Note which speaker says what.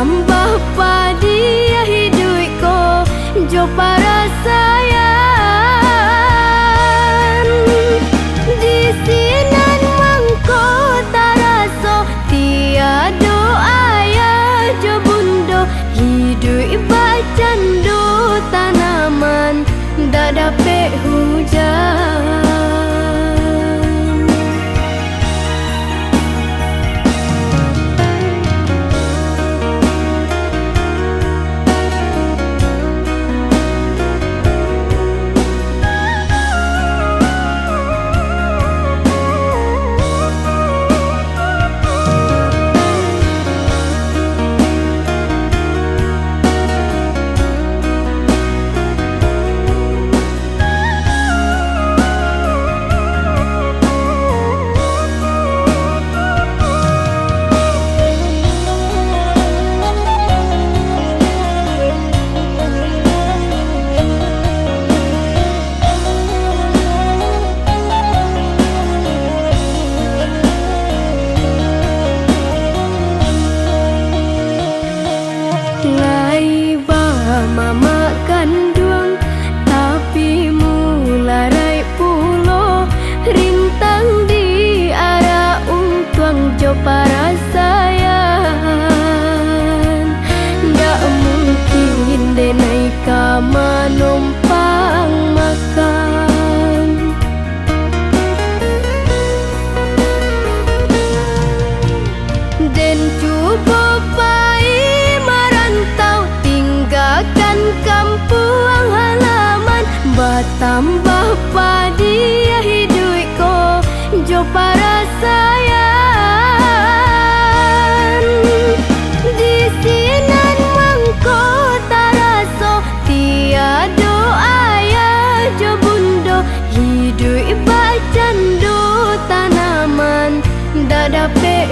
Speaker 1: tambah padi hidup ko jo parasayan di sinan mangko taraso tiado ayah jo bundo hidup bacando tanaman dak dapet hujan. Mama kandung tapi mularai pulo rintang di arah untuang jo parasayan ndak mungkin denai kama numpang makan den cuba kampung halaman bertambah padi hidup ko jo parasayan di sinan mangko taraso tiado ayah jo bundo hidup bacando tanaman dak dapet